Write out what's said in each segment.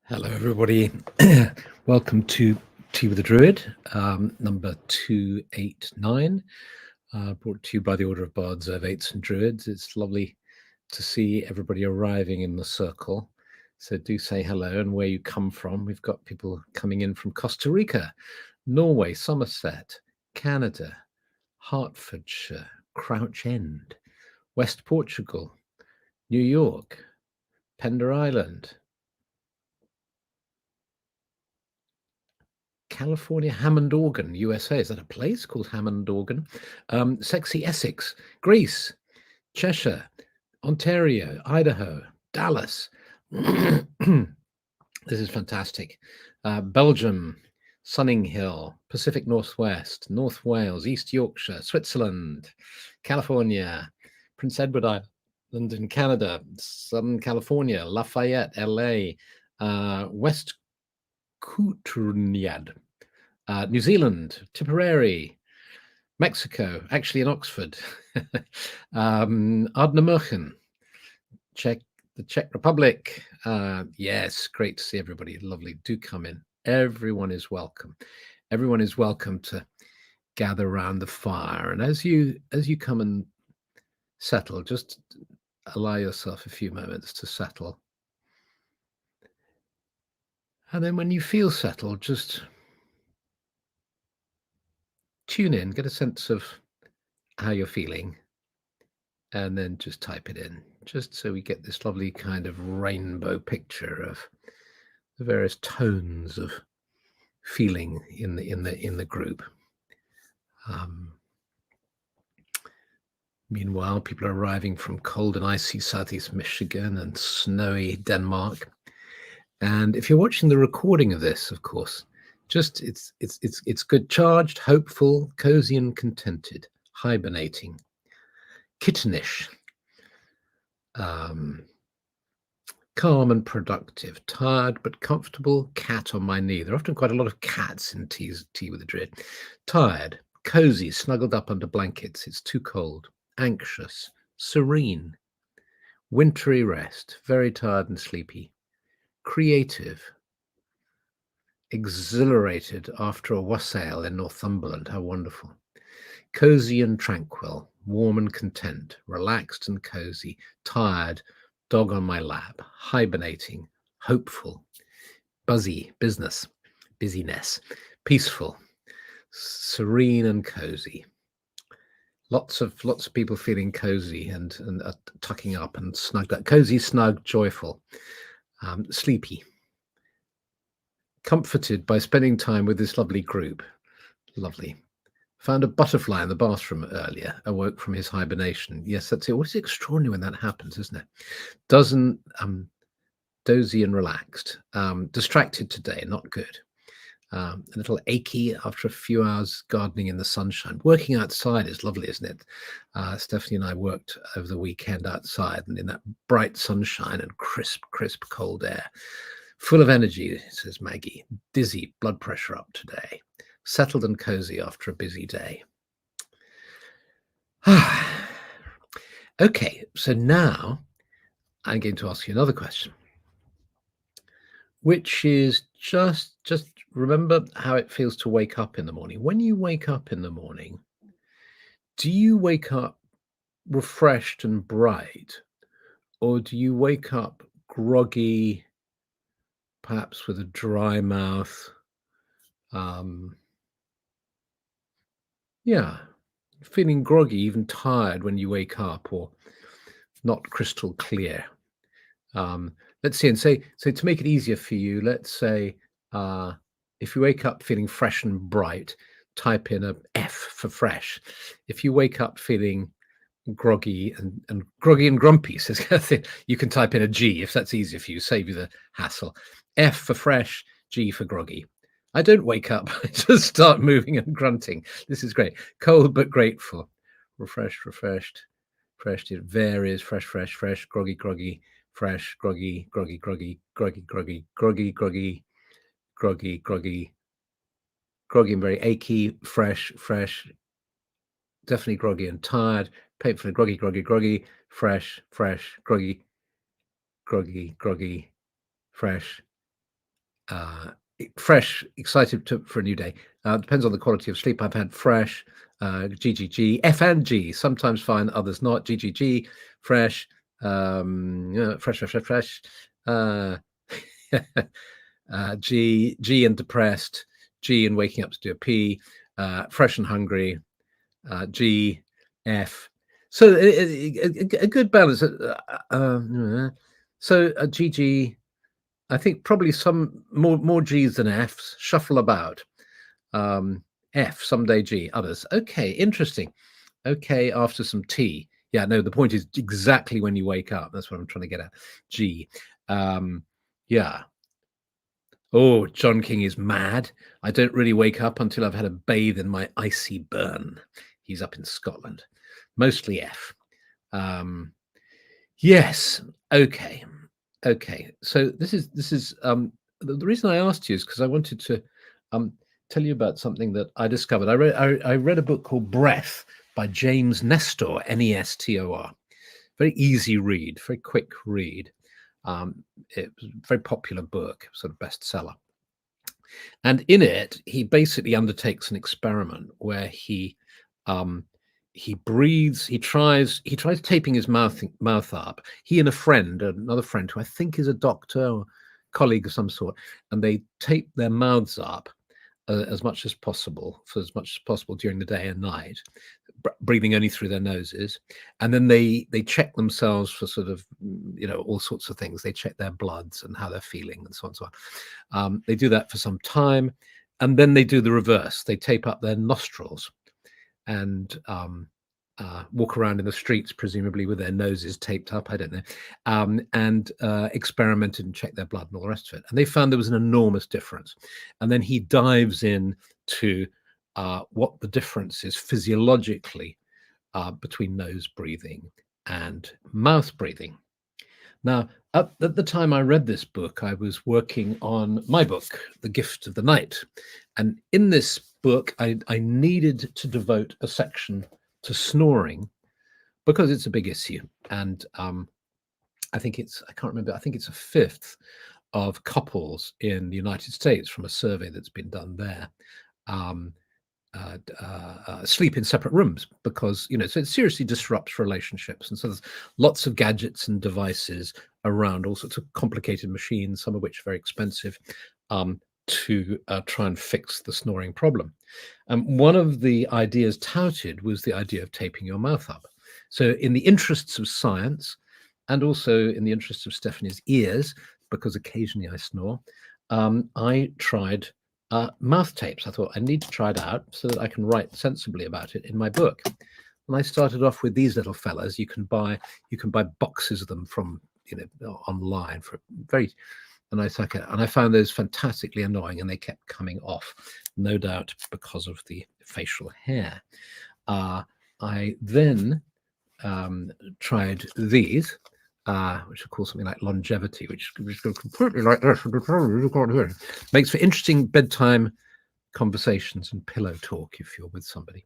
Hello, everybody. Welcome to Tea with the Druid, number 289, brought to you by the Order of Bards, Ovates and Druids. It's lovely to see everybody arriving in the circle. So do say hello and where you come from. We've got people coming in from Costa Rica, Norway, Somerset, Canada, Hertfordshire, Crouch End, West Portugal, New York, Pender Island, California, Hammond Organ, USA. Is that a place called Hammond Organ? Sexy Essex, Greece, Cheshire, Ontario, Idaho, Dallas. This is fantastic. Belgium, Sunninghill, Pacific Northwest, North Wales, East Yorkshire, Switzerland, California, Prince Edward Island in Canada, Southern California, Lafayette, LA, West Couturiad, New Zealand, Tipperary, Mexico, actually in Oxford, Ardnamurchen, the Czech Republic. Yes, great to see everybody. Lovely. Do come in. Everyone is welcome. Everyone is welcome to gather around the fire. And as you come and settle, just allow yourself a few moments to settle. And then when you feel settled, just tune in, get a sense of how you're feeling, and then just type it in, just so we get this lovely kind of rainbow picture of the various tones of feeling in the group. Meanwhile, people are arriving from cold and icy southeast Michigan and snowy Denmark. And if you're watching the recording of this, of course, just it's good, charged, hopeful, cozy and contented, hibernating, kittenish, calm and productive, tired but comfortable, cat on my knee. There are often quite a lot of cats in Tea with the Druid. Tired, cozy, snuggled up under blankets. It's too cold. Anxious, serene, wintry rest, very tired and sleepy. Creative, exhilarated after a wassail in Northumberland. How wonderful. Cozy and tranquil, warm and content, relaxed and cozy, tired, dog on my lap, hibernating, hopeful, buzzy, busyness, peaceful, serene and cozy. Lots of people feeling cozy and tucking up and snugged up. Cozy, snug, joyful, sleepy, comforted by spending time with this lovely group. Lovely. Found a butterfly in the bathroom earlier, awoke from his hibernation. Yes, that's it. Always extraordinary when that happens, isn't it? Doesn't dozy and relaxed. Distracted today, not good. A little achy after a few hours gardening in the sunshine. Working outside is lovely, isn't it? Stephanie and I worked over the weekend outside and in that bright sunshine and crisp cold air. Full of energy, says Maggie. Dizzy, blood pressure up today. Settled and cozy after a busy day. Okay, so now I'm going to ask you another question, which is just remember how it feels to wake up in the morning. When you wake up in the morning, do you wake up refreshed and bright, or do you wake up groggy, perhaps with a dry mouth? Yeah, feeling groggy, even tired when you wake up, or not crystal clear. let's see, and say, so to make it easier for you, let's say, if you wake up feeling fresh and bright, type in a F for fresh. If you wake up feeling groggy and groggy and grumpy, says Kathy, you can type in a G if that's easier for you, save you the hassle. F for fresh, G for groggy. I don't wake up, I just start moving and grunting. This is great. Cold but grateful. Refreshed, refreshed, fresh, it varies, fresh, fresh, fresh, groggy, groggy, fresh, groggy, groggy, groggy, groggy, groggy, groggy, groggy, groggy, groggy, groggy and very achy, fresh, fresh, definitely groggy and tired, painfully groggy, groggy, groggy, fresh, fresh, groggy, groggy, groggy, fresh, fresh, excited for a new day. Depends on the quality of sleep I've had. Fresh, GGG, F and G, sometimes fine, others not. GGG, fresh, fresh, fresh, fresh, fresh. G and depressed, G and waking up to do a P, fresh and hungry, G, F. So a good balance. So a GG, I think probably some more G's than F's, shuffle about. F, someday G, others. Okay, interesting. Okay, after some T. Yeah, no, the point is exactly when you wake up. That's what I'm trying to get at. G. Yeah. Oh, John King is mad. I don't really wake up until I've had a bathe in my icy burn. He's up in Scotland. Mostly F. Yes. Okay. Okay. So this is the reason I asked you is because I wanted to tell you about something that I discovered. I read a book called Breath by James Nestor, Nestor. Very easy read, very quick read. It was a very popular book, sort of bestseller. And in it, he basically undertakes an experiment where he breathes, he tries taping his mouth up. He and another friend who I think is a doctor or colleague of some sort, and they tape their mouths up as much as possible during the day and night, breathing only through their noses. And then they check themselves for sort of, all sorts of things. They check their bloods and how they're feeling and so on and so on. They do that for some time, and then they do the reverse. They tape up their nostrils and walk around in the streets, presumably with their noses taped up, I don't know, and experimented and checked their blood and all the rest of it. And they found there was an enormous difference. And then he dives in to what the difference is physiologically between nose breathing and mouth breathing. Now, at the time I read this book, I was working on my book, The Gift of the Night. And in this book, I needed to devote a section to snoring because it's a big issue. And I think it's a fifth of couples in the United States from a survey that's been done there. Sleep in separate rooms because so it seriously disrupts relationships, and so there's lots of gadgets and devices around, all sorts of complicated machines, some of which are very expensive, to try and fix the snoring problem. One of the ideas touted was the idea of taping your mouth up. So in the interests of science, and also in the interests of Stephanie's ears, because occasionally I snore, I tried mouth tapes. I thought I need to try it out so that I can write sensibly about it in my book. And I started off with these little fellas. You can buy boxes of them from online for very. And I found those fantastically annoying, and they kept coming off, no doubt because of the facial hair. I then tried these, which are called something like longevity, which go completely like this. You can't hear it. Makes for interesting bedtime conversations and pillow talk if you're with somebody.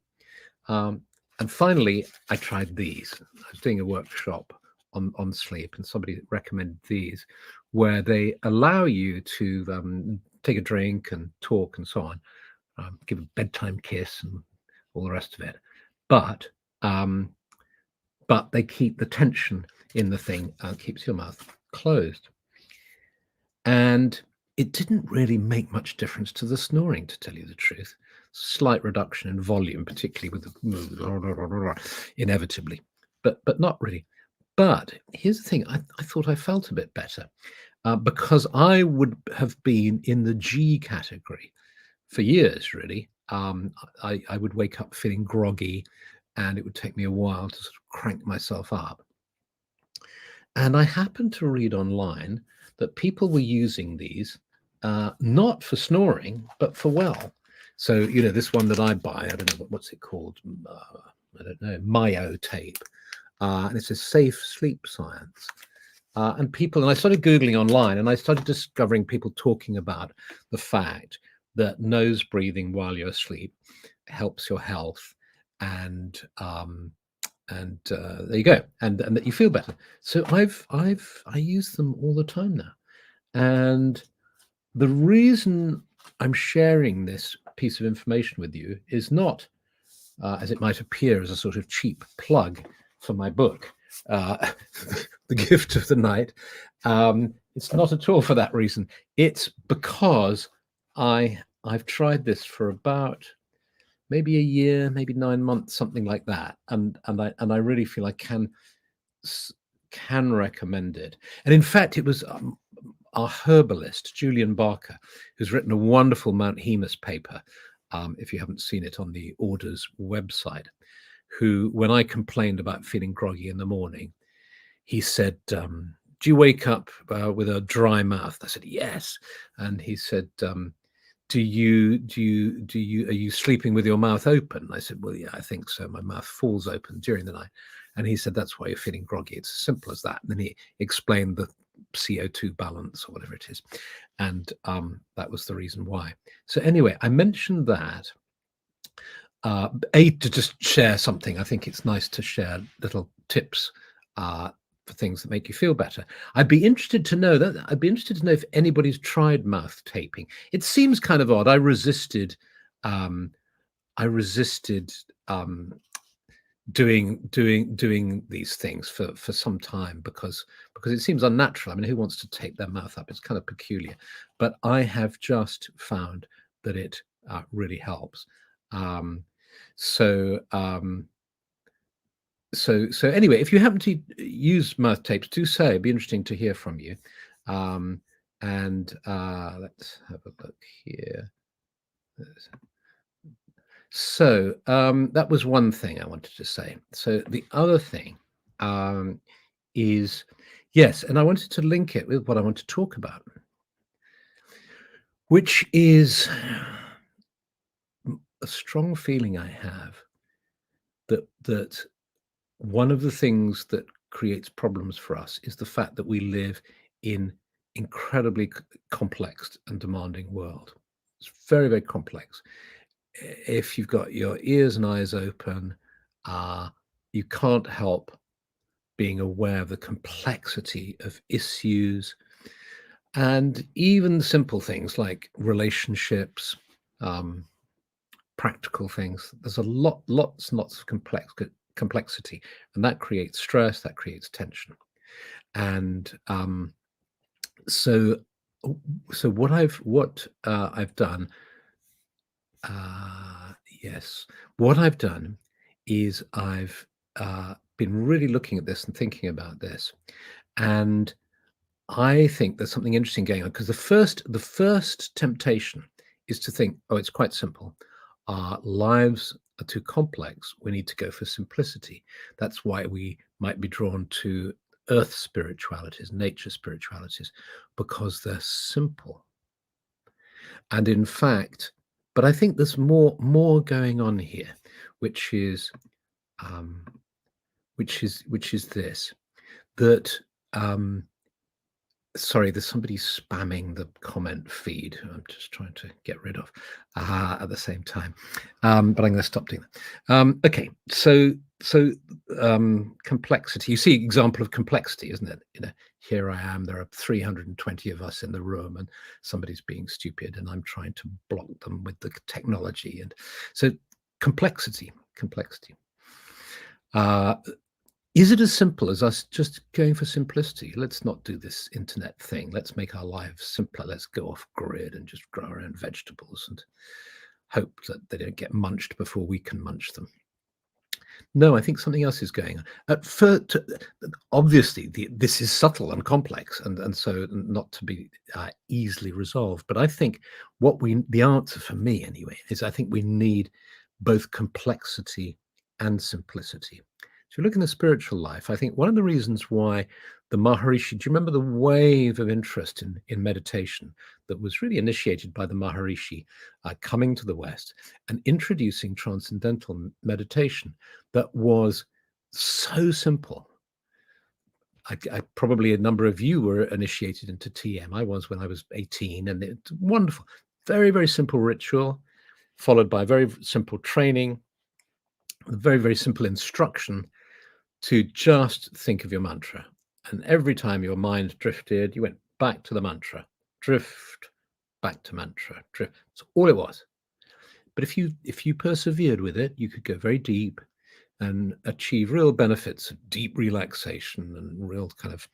And finally, I tried these. I was doing a workshop on sleep, and somebody recommended these, where they allow you to take a drink and talk and so on, give a bedtime kiss and all the rest of it, but they keep the tension in the thing, keeps your mouth closed. And it didn't really make much difference to the snoring, to tell you the truth. Slight reduction in volume, particularly with the inevitably, but not really. But here's the thing, I thought I felt a bit better. because I would have been in the G category for years, really. I would wake up feeling groggy, and it would take me a while to sort of crank myself up. And I happened to read online that people were using these not for snoring, but for So, this one that I buy, I don't know, what's it called? I don't know, Myo tape. And it's a safe sleep science. And I started Googling online, and I started discovering people talking about the fact that nose breathing while you're asleep helps your health, and there you go, and that you feel better. So I use them all the time now, and the reason I'm sharing this piece of information with you is not, as it might appear, as a sort of cheap plug for my book, The Gift of the Night. It's not at all for that reason. It's because I've tried this for about maybe a year, maybe 9 months, something like that, and I really feel I can recommend it. And in fact, it was our herbalist, Julian Barker, who's written a wonderful Mount Hemus paper, if you haven't seen it, on the Orders website, who, when I complained about feeling groggy in the morning, he said, do you wake up with a dry mouth? I said, yes. And he said, are you sleeping with your mouth open? I said, well, yeah, I think so. My mouth falls open during the night. And he said, that's why you're feeling groggy. It's as simple as that. And then he explained the CO2 balance or whatever it is. And that was the reason why. So anyway, I mentioned that to just share something. I think it's nice to share little tips for things that make you feel better. I'd be interested to know if anybody's tried mouth taping. It seems kind of odd. I resisted doing these things for some time because it seems unnatural. I mean, who wants to tape their mouth up? It's kind of peculiar. But I have just found that it really helps. So anyway, if you happen to use mouth tapes, do say. It'd be interesting to hear from you. And let's have a look here. So that was one thing I wanted to say. So the other thing is, yes, and I wanted to link it with what I want to talk about, which is a strong feeling I have that one of the things that creates problems for us is the fact that we live in incredibly complex and demanding world. It's very, very complex. If you've got your ears and eyes open, you can't help being aware of the complexity of issues, and even simple things like relationships, practical things. There's lots and lots of complexity, and that creates stress, that creates tension. And so what I've done, what I've done is I've been really looking at this and thinking about this, and I think there's something interesting going on, because the first temptation is to think, oh, it's quite simple. Our lives are too complex. We need to go for simplicity. That's why we might be drawn to earth spiritualities, nature spiritualities, because they're simple. And in fact, but I think there's more going on here, which is this, that sorry, there's somebody spamming the comment feed I'm just trying to get rid of at the same time, but I'm going to stop doing that. Okay, so complexity. You see example of complexity, isn't it? Here I am, there are 320 of us in the room, and somebody's being stupid, and I'm trying to block them with the technology. And so complexity. Is it as simple as us just going for simplicity? Let's not do this internet thing. Let's make our lives simpler. Let's go off grid and just grow our own vegetables and hope that they don't get munched before we can munch them. No, I think something else is going on. At first, obviously, this is subtle and complex, and so not to be easily resolved. But I think the answer for me anyway is I think we need both complexity and simplicity. So, look in the spiritual life. I think one of the reasons why the Maharishi, do you remember the wave of interest in meditation that was really initiated by the Maharishi coming to the West and introducing transcendental meditation? That was so simple. Probably a number of you were initiated into TM. I was when I was 18, and it's wonderful. Very, very simple ritual, followed by very simple training, very, very simple instruction to just think of your mantra. And every time your mind drifted, you went back to the mantra, drift, back to mantra, drift. That's all it was. But if you persevered with it, you could go very deep and achieve real benefits of deep relaxation and real kind of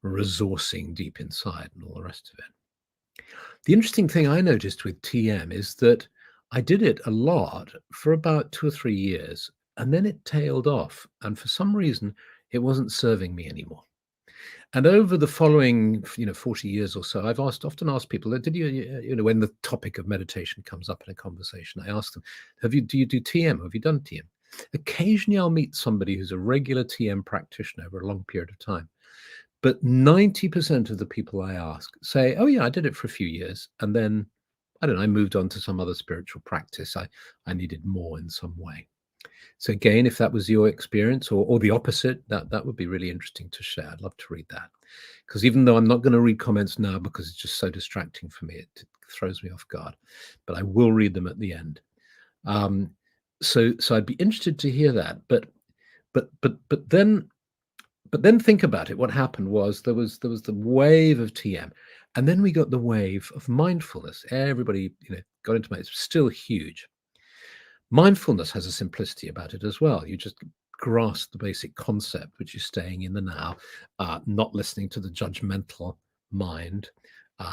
resourcing deep inside and all the rest of it. The interesting thing I noticed with TM is that I did it a lot for about 2 or 3 years, and then it tailed off. And for some reason, it wasn't serving me anymore. And over the following, 40 years or so, I've often asked people, did when the topic of meditation comes up in a conversation, I ask them, do you do TM? Have you done TM? Occasionally I'll meet somebody who's a regular TM practitioner over a long period of time. But 90% of the people I ask say, oh yeah, I did it for a few years. And then, I don't know, I moved on to some other spiritual practice. I needed more in some way. So again, if that was your experience or the opposite, that would be really interesting to share. I'd love to read that. Because even though I'm not going to read comments now because it's just so distracting for me, it throws me off guard. But I will read them at the end. So I'd be interested to hear that. But then think about it. What happened was there was the wave of TM, and then we got the wave of mindfulness. Everybody, got into it. It's still huge. Mindfulness has a simplicity about it as well. You just grasp the basic concept, which is staying in the now, not listening to the judgmental mind,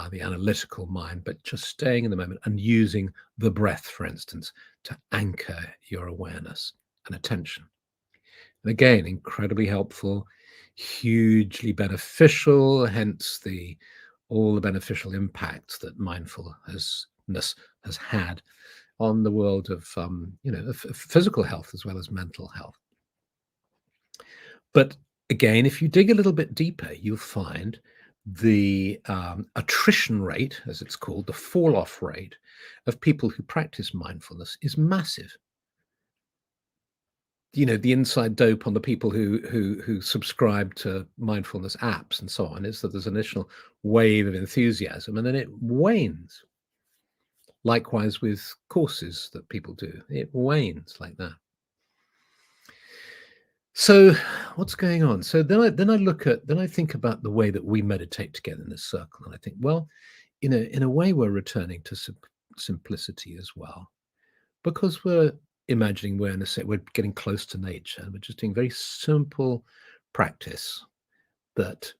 the analytical mind, but just staying in the moment and using the breath, for instance, to anchor your awareness and attention. And again, incredibly helpful, hugely beneficial, hence all the beneficial impacts that mindfulness has had on the world of physical health as well as mental health. But again, if you dig a little bit deeper, you'll find the attrition rate, as it's called, the fall off rate of people who practice mindfulness is massive. The inside dope on the people who subscribe to mindfulness apps and so on is that there's an initial wave of enthusiasm and then it wanes. Likewise with courses that people do, it wanes like that. So what's going on? So then I think about the way that we meditate together in this circle, and I think, well, in a way, we're returning to simplicity as well, because we're imagining we're getting close to nature, and we're just doing very simple practice that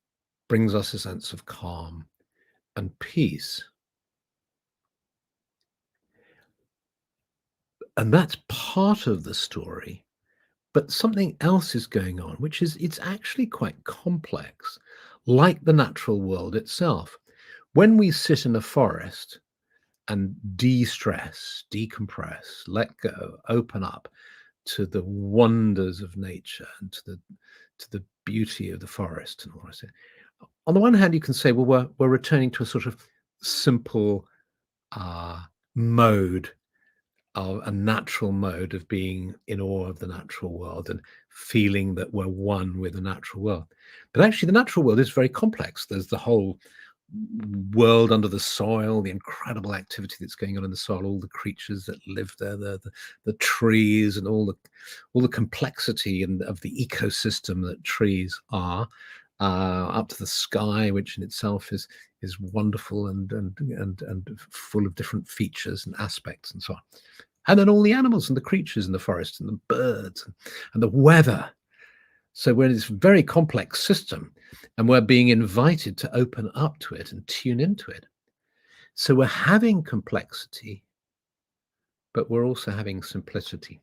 brings us a sense of calm and peace. And that's part of the story. But something else is going on, which is it's actually quite complex, like the natural world itself. When we sit in a forest and de-stress, decompress, let go, open up to the wonders of nature and to the beauty of the forest and all that. On the one hand, you can say, well, we're returning to a sort of simple mode, a natural mode of being in awe of the natural world and feeling that we're one with the natural world. But actually, the natural world is very complex. There's the whole world under the soil, the incredible activity that's going on in the soil, all the creatures that live there, the trees, and all the complexity of the ecosystem that trees are, up to the sky, which in itself is wonderful and full of different features and aspects and so on. And then all the animals and the creatures in the forest and the birds and the weather. So we're in this very complex system and we're being invited to open up to it and tune into it. So we're having complexity, but we're also having simplicity.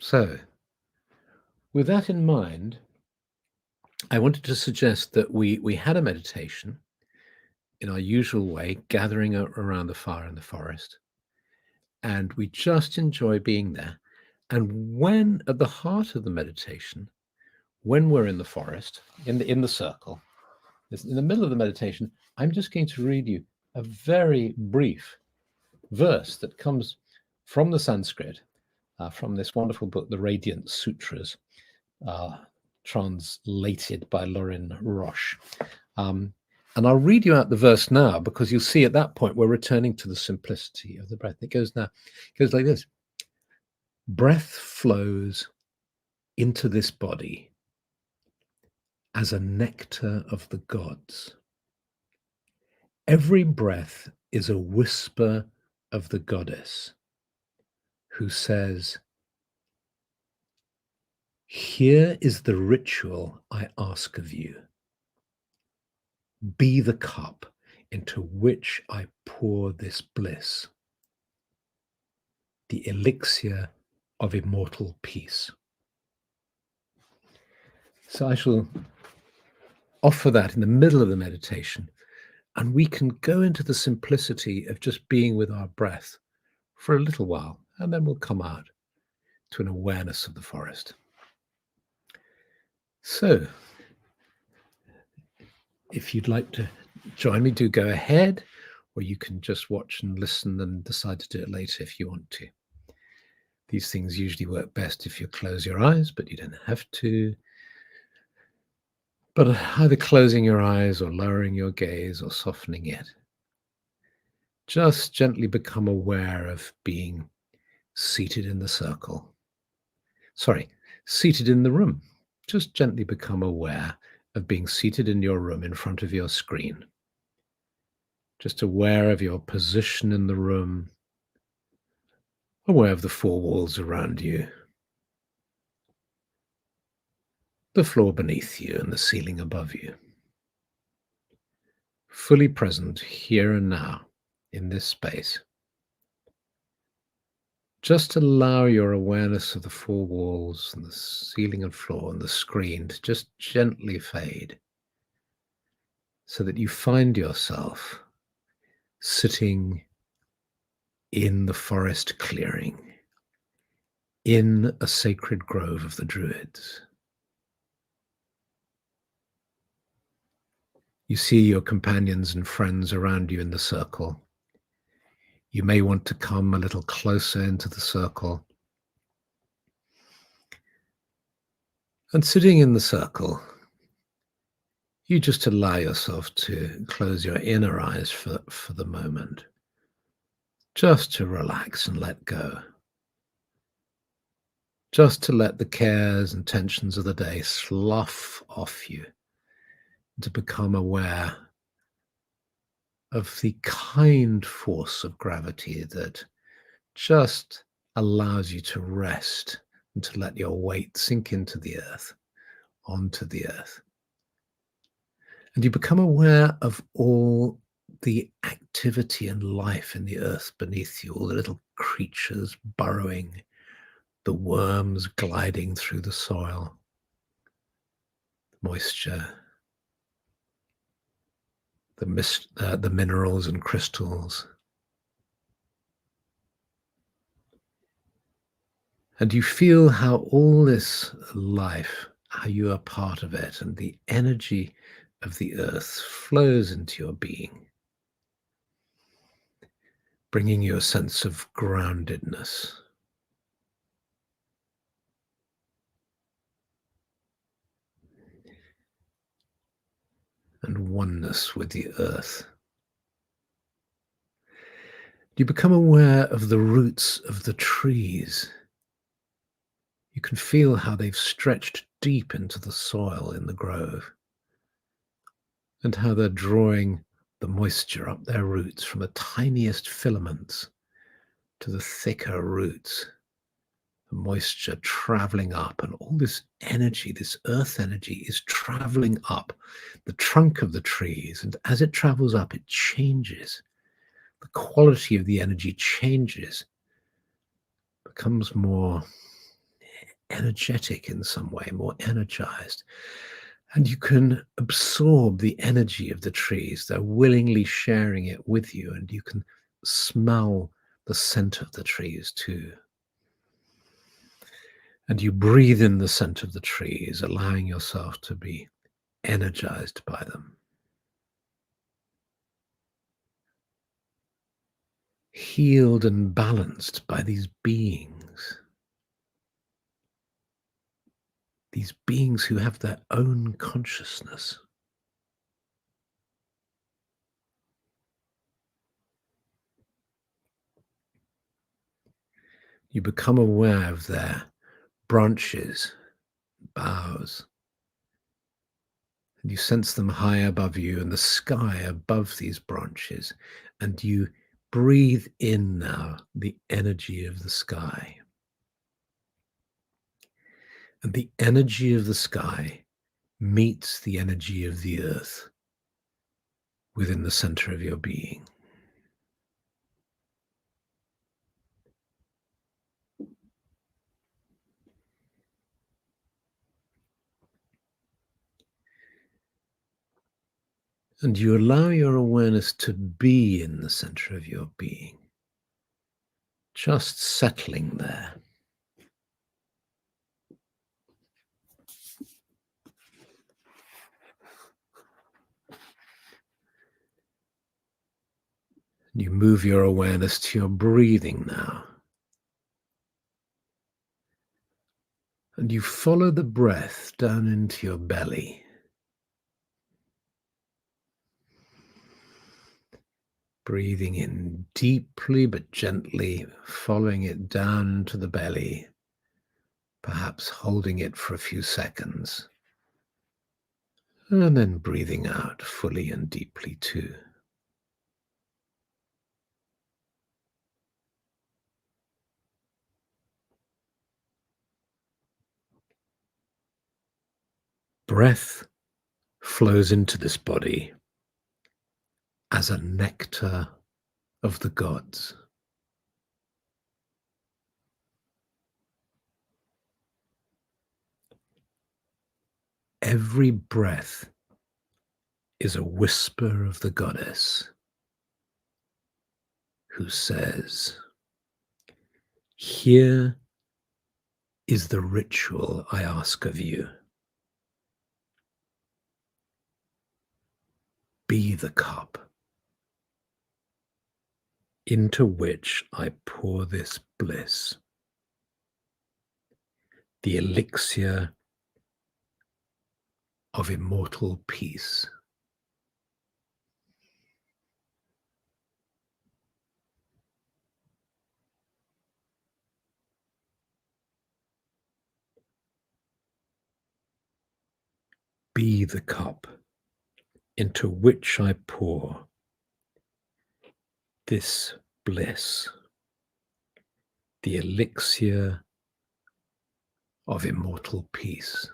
So, with that in mind, I wanted to suggest that we had a meditation in our usual way, gathering around the fire in the forest, and we just enjoy being there. And when at the heart of the meditation, when we're in the forest, in the circle, in the middle of the meditation, I'm just going to read you a very brief verse that comes from the Sanskrit, from this wonderful book, The Radiant Sutras, translated by Lauren Roche. And I'll read you out the verse now, because you'll see at that point we're returning to the simplicity of the breath. It goes like this. Breath flows into this body as a nectar of the gods. Every breath is a whisper of the goddess who says, "Here is the ritual I ask of you. Be the cup into which I pour this bliss, the elixir of immortal peace." So I shall offer that in the middle of the meditation, and we can go into the simplicity of just being with our breath for a little while, and then we'll come out to an awareness of the forest. So, if you'd like to join me, do go ahead, or you can just watch and listen and decide to do it later if you want to. These things usually work best if you close your eyes, but you don't have to. But either closing your eyes or lowering your gaze or softening it, just gently become aware of being seated in the circle. Sorry, seated in the room. Just gently become aware of being seated in your room in front of your screen. Just aware of your position in the room, aware of the four walls around you, the floor beneath you and the ceiling above you. Fully present here and now in this space. Just allow your awareness of the four walls and the ceiling and floor and the screen to just gently fade, so that you find yourself sitting in the forest clearing, in a sacred grove of the Druids. You see your companions and friends around you in the circle. You may want to come a little closer into the circle. And sitting in the circle, you just allow yourself to close your inner eyes for the moment, just to relax and let go, just to let the cares and tensions of the day slough off you, to become aware of the kind force of gravity that just allows you to rest and to let your weight sink into the earth, onto the earth. And you become aware of all the activity and life in the earth beneath you, all the little creatures burrowing, the worms gliding through the soil, moisture, the minerals and crystals. And you feel how all this life, how you are part of it, and the energy of the earth flows into your being, bringing you a sense of groundedness. And oneness with the earth. You become aware of the roots of the trees. You can feel how they've stretched deep into the soil in the grove, and how they're drawing the moisture up their roots from the tiniest filaments to the thicker roots. The moisture traveling up, and all this energy, this earth energy, is traveling up the trunk of the trees. And as it travels up, it changes. The quality of the energy changes, becomes more energetic in some way, more energized. And you can absorb the energy of the trees. They're willingly sharing it with you, and you can smell the scent of the trees too. And you breathe in the scent of the trees, allowing yourself to be energized by them, healed and balanced by these beings who have their own consciousness. You become aware of their branches, boughs, and you sense them high above you and the sky above these branches, and you breathe in now the energy of the sky. And the energy of the sky meets the energy of the earth within the center of your being. And you allow your awareness to be in the center of your being, just settling there. You move your awareness to your breathing now. And you follow the breath down into your belly. Breathing in deeply but gently, following it down to the belly, perhaps holding it for a few seconds. And then breathing out fully and deeply too. Breath flows into this body as a nectar of the gods. Every breath is a whisper of the goddess who says, "Here is the ritual I ask of you. Be the cup into which I pour this bliss, the elixir of immortal peace." Be the cup into which I pour this bliss, the elixir of immortal peace.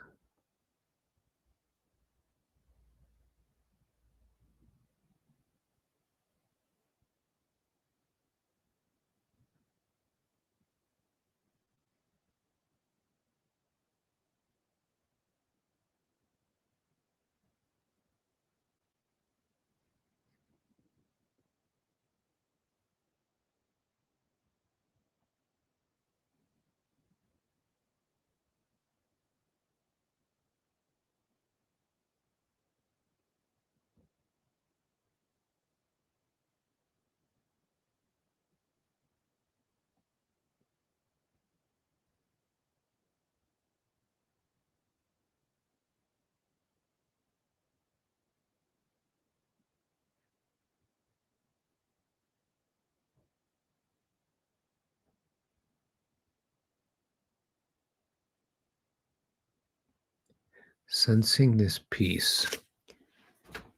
Sensing this peace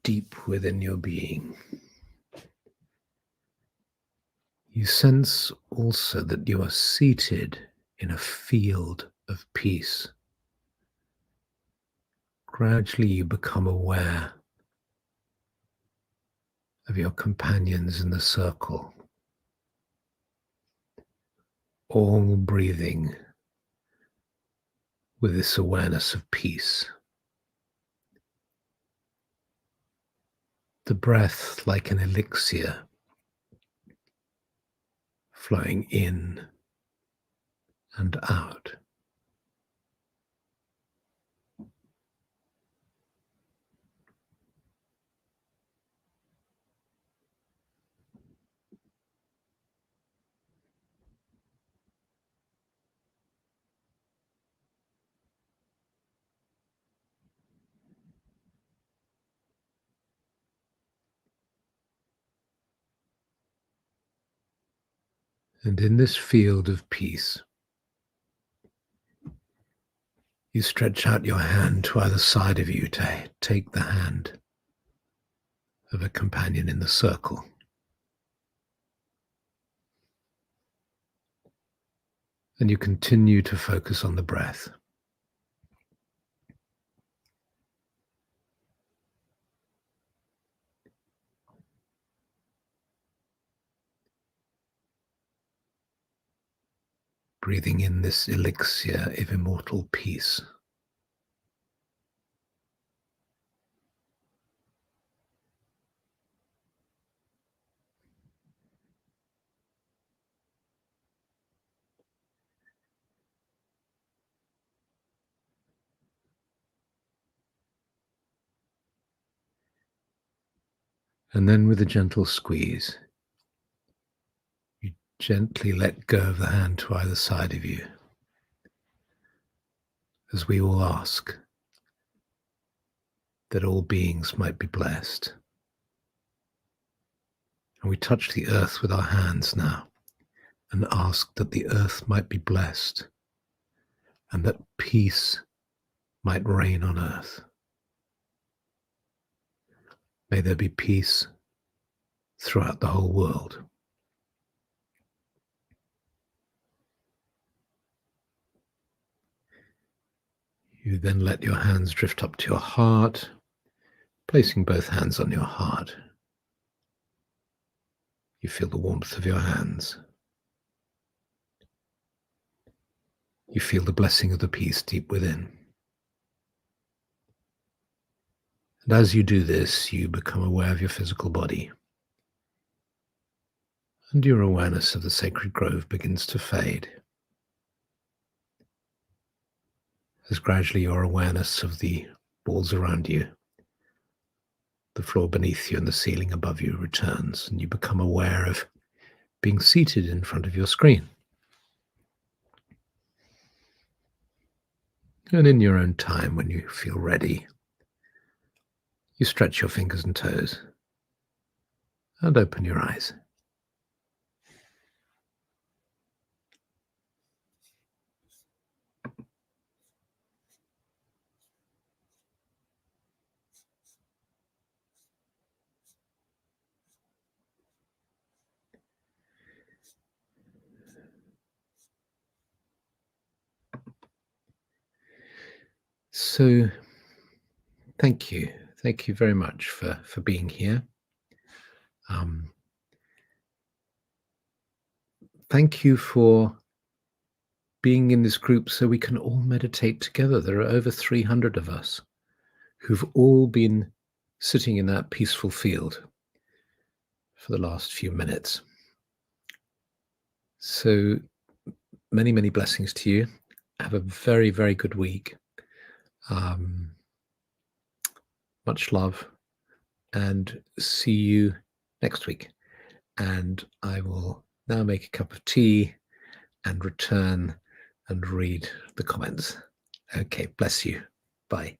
deep within your being, you sense also that you are seated in a field of peace. Gradually, you become aware of your companions in the circle, all breathing with this awareness of peace. The breath like an elixir flowing in and out. And in this field of peace, you stretch out your hand to either side of you to take the hand of a companion in the circle. And you continue to focus on the breath. Breathing in this elixir of immortal peace. And then with a gentle squeeze, you gently let go of the hand to either side of you, as we all ask that all beings might be blessed. And we touch the earth with our hands now and ask that the earth might be blessed and that peace might reign on earth. May there be peace throughout the whole world. You then let your hands drift up to your heart, placing both hands on your heart. You feel the warmth of your hands. You feel the blessing of the peace deep within. And as you do this, you become aware of your physical body. And your awareness of the sacred grove begins to fade. As gradually your awareness of the walls around you, the floor beneath you and the ceiling above you returns, and you become aware of being seated in front of your screen. And in your own time, when you feel ready, you stretch your fingers and toes and open your eyes. So thank you. Thank you very much for being here. Thank you for being in this group so we can all meditate together. There are over 300 of us who've all been sitting in that peaceful field for the last few minutes. So many, many blessings to you. Have a very, very good week. Much love, and see you next week. And I will now make a cup of tea and return and read the comments. Okay, bless you. Bye.